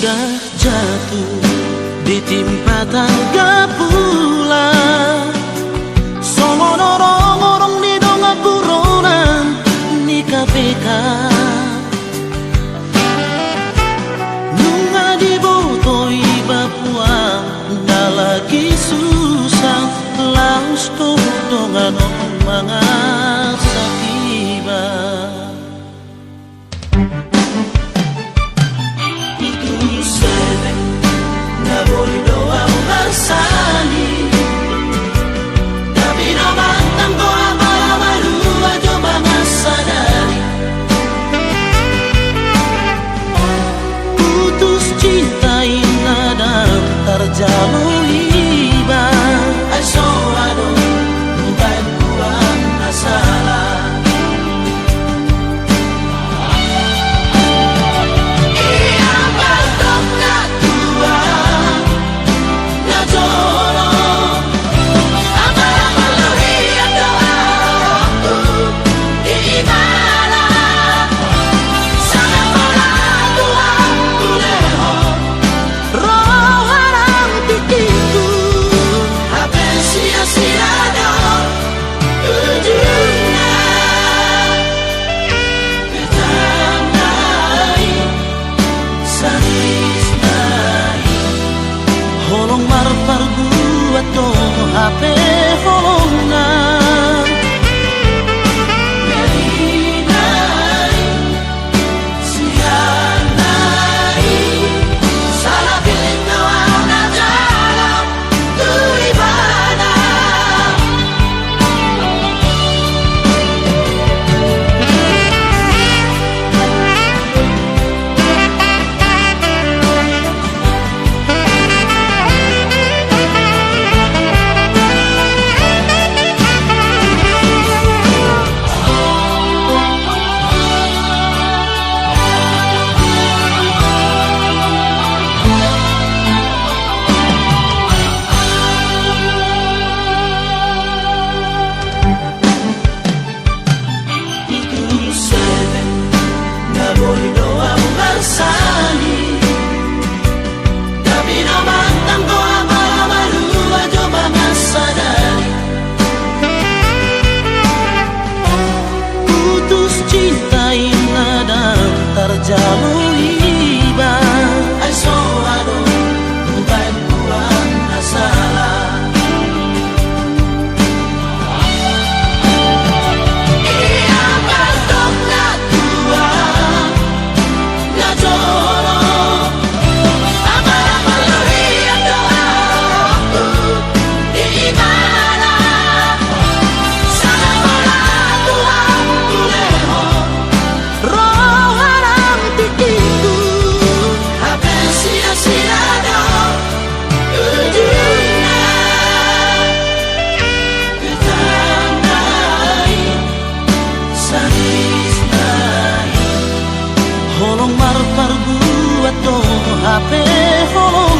sudah jatuh ditimpa tangga pula. Songo dorong-dorong di donga kuronan di KPK. Nunga di botoi Papua nda lagi susah laus ko dongan mga sakiba. Jalur iba, ay soado, bukan kurang masalah. Ia batok na tua, na jolo, apa maluria doa aku di mana, sana mana tua kuleho, holong marpar buat to HP holong na melinai sianai salah pilih nawang na jalan tu ibana. Jalur iba, ay soado, bukan kurang masalah. Ia batok na tua, na jolo, apa maluria doa aku di mana, sana mana tua kuleho. Holong marpar buat to HP holong